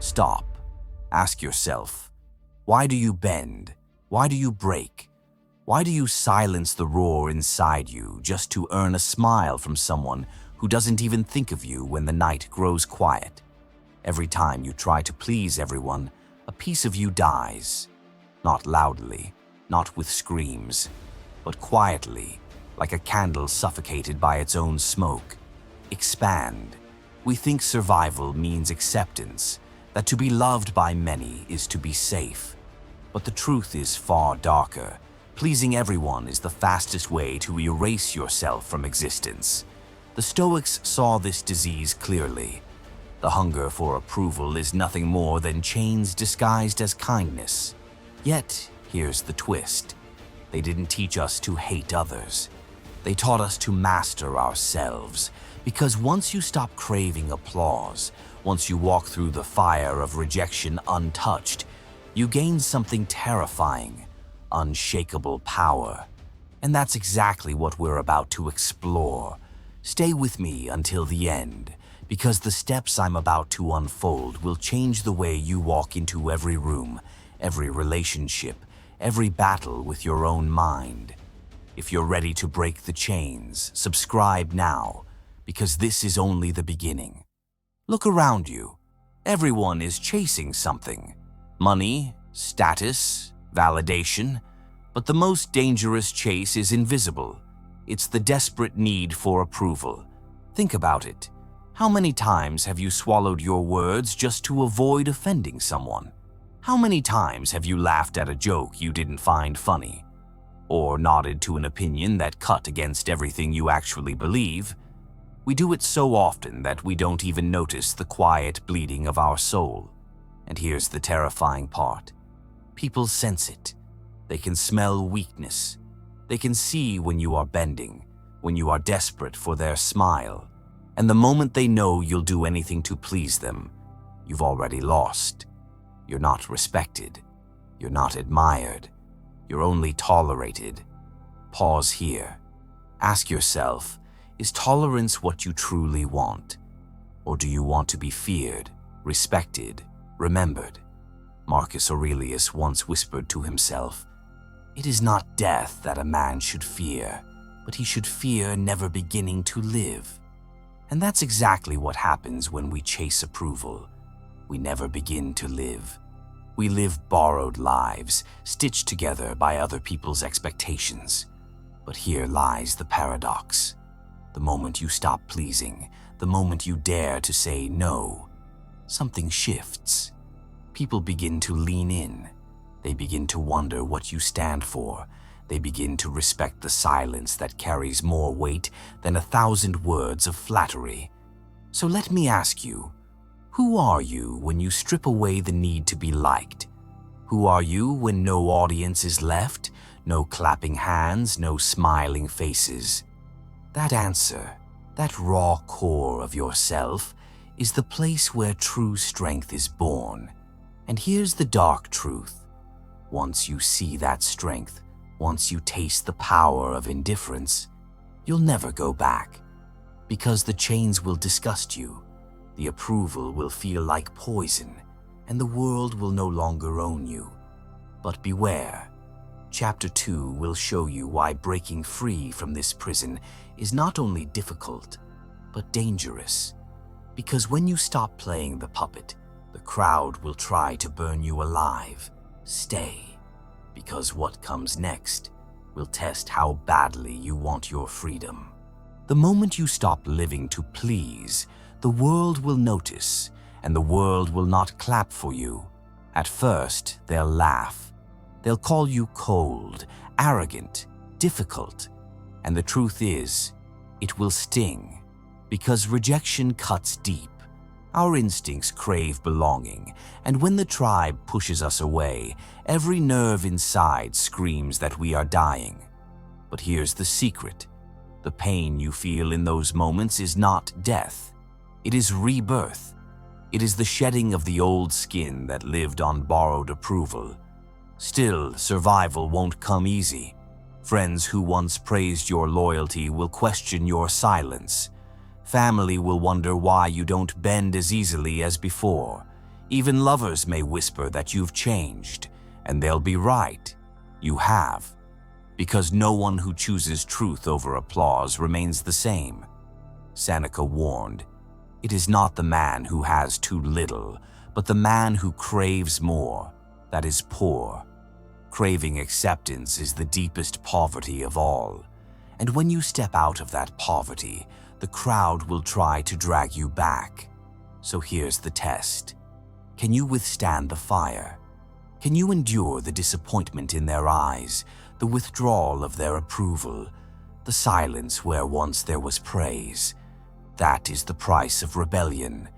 Stop. Ask yourself, why do you bend? Why do you break? Why do you silence the roar inside you just to earn a smile from someone who doesn't even think of you when the night grows quiet? Every time you try to please everyone, a piece of you dies. Not loudly, not with screams, but quietly, like a candle suffocated by its own smoke. Expand. We think survival means acceptance, that to be loved by many is to be safe. But the truth is far darker. Pleasing everyone is the fastest way to erase yourself from existence. The Stoics saw this disease clearly. The hunger for approval is nothing more than chains disguised as kindness. Yet, here's the twist. They didn't teach us to hate others. They taught us to master ourselves, because once you stop craving applause, once you walk through the fire of rejection untouched, you gain something terrifying, unshakable power. And that's exactly what we're about to explore. Stay with me until the end, because the steps I'm about to unfold will change the way you walk into every room, every relationship, every battle with your own mind. If you're ready to break the chains, subscribe now, because this is only the beginning. Look around you. Everyone is chasing something. Money, status, validation. But the most dangerous chase is invisible. It's the desperate need for approval. Think about it. How many times have you swallowed your words just to avoid offending someone? How many times have you laughed at a joke you didn't find funny? Or nodded to an opinion that cut against everything you actually believe? We do it so often that we don't even notice the quiet bleeding of our soul. And here's the terrifying part. People sense it. They can smell weakness. They can see when you are bending, when you are desperate for their smile. And the moment they know you'll do anything to please them, you've already lost. You're not respected. You're not admired. You're only tolerated. Pause here. Ask yourself, is tolerance what you truly want? Or do you want to be feared, respected, remembered? Marcus Aurelius once whispered to himself, "It is not death that a man should fear, but he should fear never beginning to live." And that's exactly what happens when we chase approval. We never begin to live. We live borrowed lives, stitched together by other people's expectations. But here lies the paradox. The moment you stop pleasing, the moment you dare to say no, something shifts. People begin to lean in. They begin to wonder what you stand for. They begin to respect the silence that carries more weight than 1,000 words of flattery. So let me ask you, who are you when you strip away the need to be liked? Who are you when no audience is left, no clapping hands, no smiling faces? That answer, that raw core of yourself, is the place where true strength is born. And here's the dark truth. Once you see that strength, once you taste the power of indifference, you'll never go back. Because the chains will disgust you, the approval will feel like poison, and the world will no longer own you. But beware. Chapter 2 will show you why breaking free from this prison is not only difficult, but dangerous. Because when you stop playing the puppet, the crowd will try to burn you alive. Stay, because what comes next will test how badly you want your freedom. The moment you stop living to please, the world will notice, and the world will not clap for you. At first, they'll laugh. They'll call you cold, arrogant, difficult. And the truth is, it will sting, because rejection cuts deep. Our instincts crave belonging, and when the tribe pushes us away, every nerve inside screams that we are dying. But here's the secret. The pain you feel in those moments is not death. It is rebirth. It is the shedding of the old skin that lived on borrowed approval. Still, survival won't come easy. Friends who once praised your loyalty will question your silence. Family will wonder why you don't bend as easily as before. Even lovers may whisper that you've changed, and they'll be right. You have. Because no one who chooses truth over applause remains the same. Seneca warned, "It is not the man who has too little, but the man who craves more, that is poor." Craving acceptance is the deepest poverty of all. And when you step out of that poverty, the crowd will try to drag you back. So here's the test. Can you withstand the fire? Can you endure the disappointment in their eyes, the withdrawal of their approval, the silence where once there was praise? That is the price of rebellion.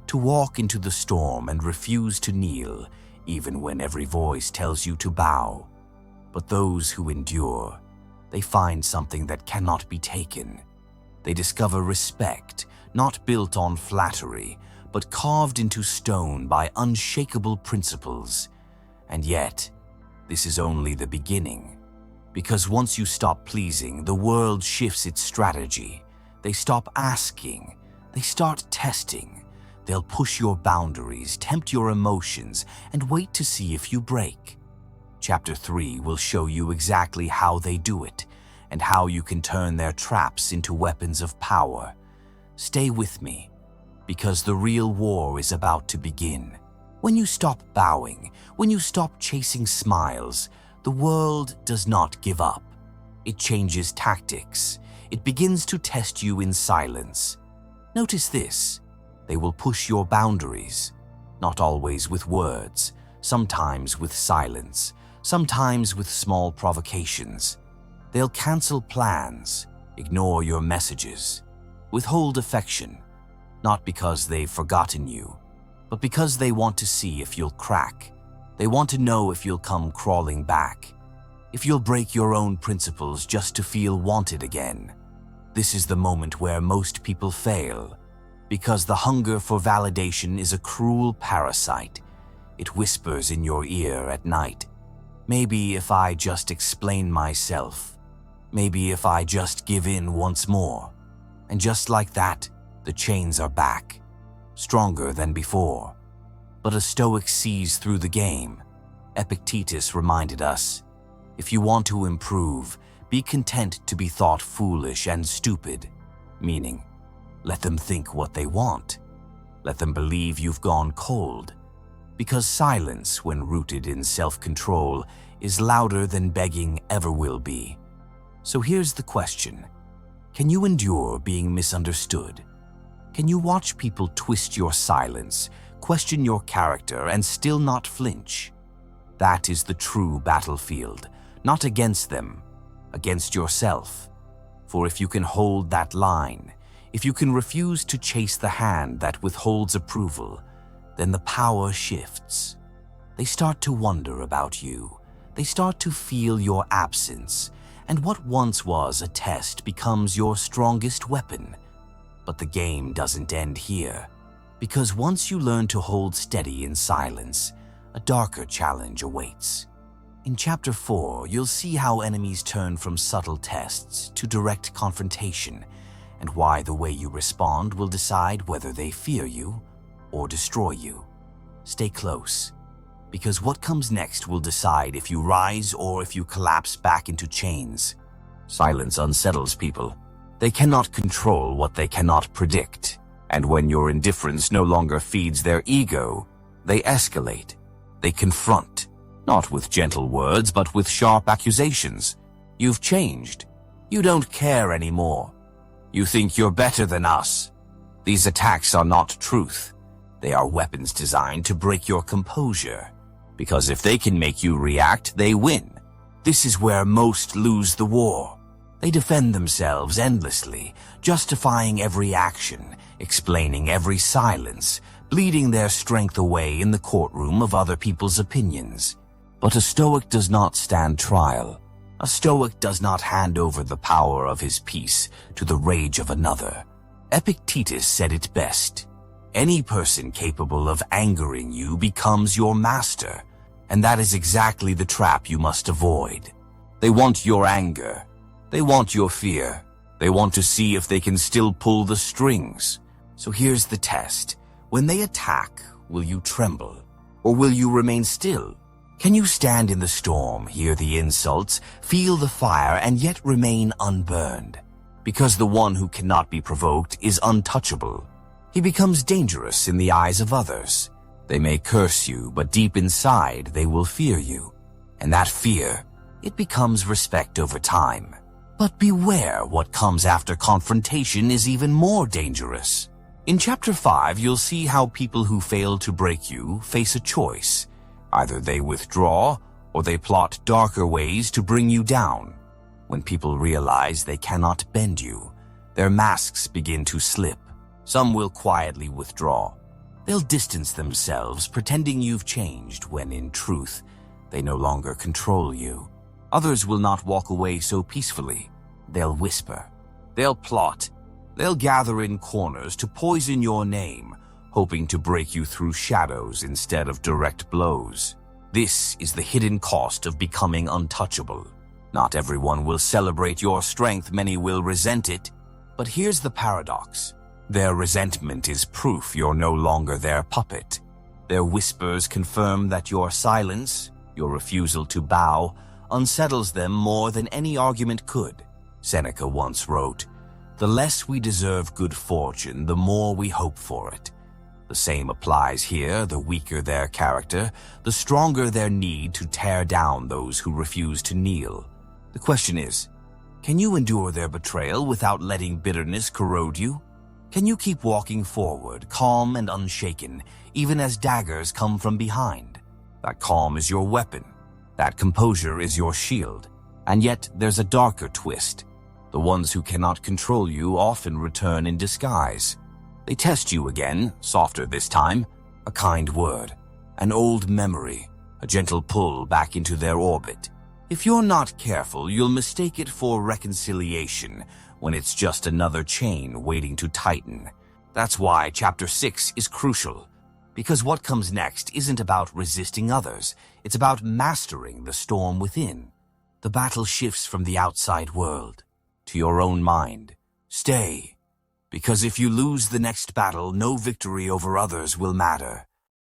To walk into the storm and refuse to kneel, even when every voice tells you to bow. But those who endure, they find something that cannot be taken. They discover respect, not built on flattery, but carved into stone by unshakable principles. And yet, this is only the beginning. Because once you stop pleasing, the world shifts its strategy. They stop asking, they start testing. They'll push your boundaries, tempt your emotions, and wait to see if you break. Chapter 3 will show you exactly how they do it, and how you can turn their traps into weapons of power. Stay with me, because the real war is about to begin. When you stop bowing, when you stop chasing smiles, the world does not give up. It changes tactics. It begins to test you in silence. Notice this. They will push your boundaries, not always with words, sometimes with silence, sometimes with small provocations. They'll cancel plans, ignore your messages, withhold affection, not because they've forgotten you, but because they want to see if you'll crack. They want to know if you'll come crawling back, if you'll break your own principles just to feel wanted again. This is the moment where most people fail, because the hunger for validation is a cruel parasite. It whispers in your ear at night. Maybe if I just explain myself, maybe if I just give in once more. And just like that, the chains are back, stronger than before. But a Stoic sees through the game. Epictetus reminded us, if you want to improve, be content to be thought foolish and stupid, meaning, let them think what they want. Let them believe you've gone cold. Because silence, when rooted in self-control, is louder than begging ever will be. So here's the question. Can you endure being misunderstood? Can you watch people twist your silence, question your character, and still not flinch? That is the true battlefield, not against them, against yourself. For if you can hold that line, if you can refuse to chase the hand that withholds approval, then the power shifts. They start to wonder about you. They start to feel your absence, and what once was a test becomes your strongest weapon. But the game doesn't end here, because once you learn to hold steady in silence, a darker challenge awaits. In Chapter 4, you'll see how enemies turn from subtle tests to direct confrontation, and why the way you respond will decide whether they fear you or destroy you. Stay close, because what comes next will decide if you rise or if you collapse back into chains. Silence unsettles people. They cannot control what they cannot predict, and when your indifference no longer feeds their ego, they escalate. They confront, not with gentle words, but with sharp accusations. You've changed. You don't care anymore. You think you're better than us. These attacks are not truth. They are weapons designed to break your composure. Because if they can make you react, they win. This is where most lose the war. They defend themselves endlessly, justifying every action, explaining every silence, bleeding their strength away in the courtroom of other people's opinions. But a Stoic does not stand trial. A Stoic does not hand over the power of his peace to the rage of another. Epictetus said it best. Any person capable of angering you becomes your master, and that is exactly the trap you must avoid. They want your anger. They want your fear. They want to see if they can still pull the strings. So here's the test. When they attack, Will you tremble? Or will you remain still? Can you stand in the storm, hear the insults, feel the fire, and yet remain unburned? Because the one who cannot be provoked is untouchable. He becomes dangerous in the eyes of others. They may curse you, but deep inside they will fear you. And that fear, it becomes respect over time. But beware, what comes after confrontation is even more dangerous. In Chapter 5, you'll see how people who fail to break you face a choice. Either they withdraw, or they plot darker ways to bring you down. When people realize they cannot bend you, their masks begin to slip. Some will quietly withdraw. They'll distance themselves, pretending you've changed, when in truth, they no longer control you. Others will not walk away so peacefully. They'll whisper. They'll plot. They'll gather in corners to poison your name, hoping to break you through shadows instead of direct blows. This is the hidden cost of becoming untouchable. Not everyone will celebrate your strength, many will resent it. But here's the paradox. Their resentment is proof you're no longer their puppet. Their whispers confirm that your silence, your refusal to bow, unsettles them more than any argument could. Seneca once wrote, "The less we deserve good fortune, the more we hope for it." The same applies here. The weaker their character, the stronger their need to tear down those who refuse to kneel. The question is, can you endure their betrayal without letting bitterness corrode you? Can you keep walking forward, calm and unshaken, even as daggers come from behind? That calm is your weapon. That composure is your shield. And yet there's a darker twist. The ones who cannot control you often return in disguise. They test you again, softer this time, a kind word, an old memory, a gentle pull back into their orbit. If you're not careful, you'll mistake it for reconciliation when it's just another chain waiting to tighten. That's why Chapter 6 is crucial, because what comes next isn't about resisting others, it's about mastering the storm within. The battle shifts from the outside world to your own mind. Stay, because if you lose the next battle, no victory over others will matter.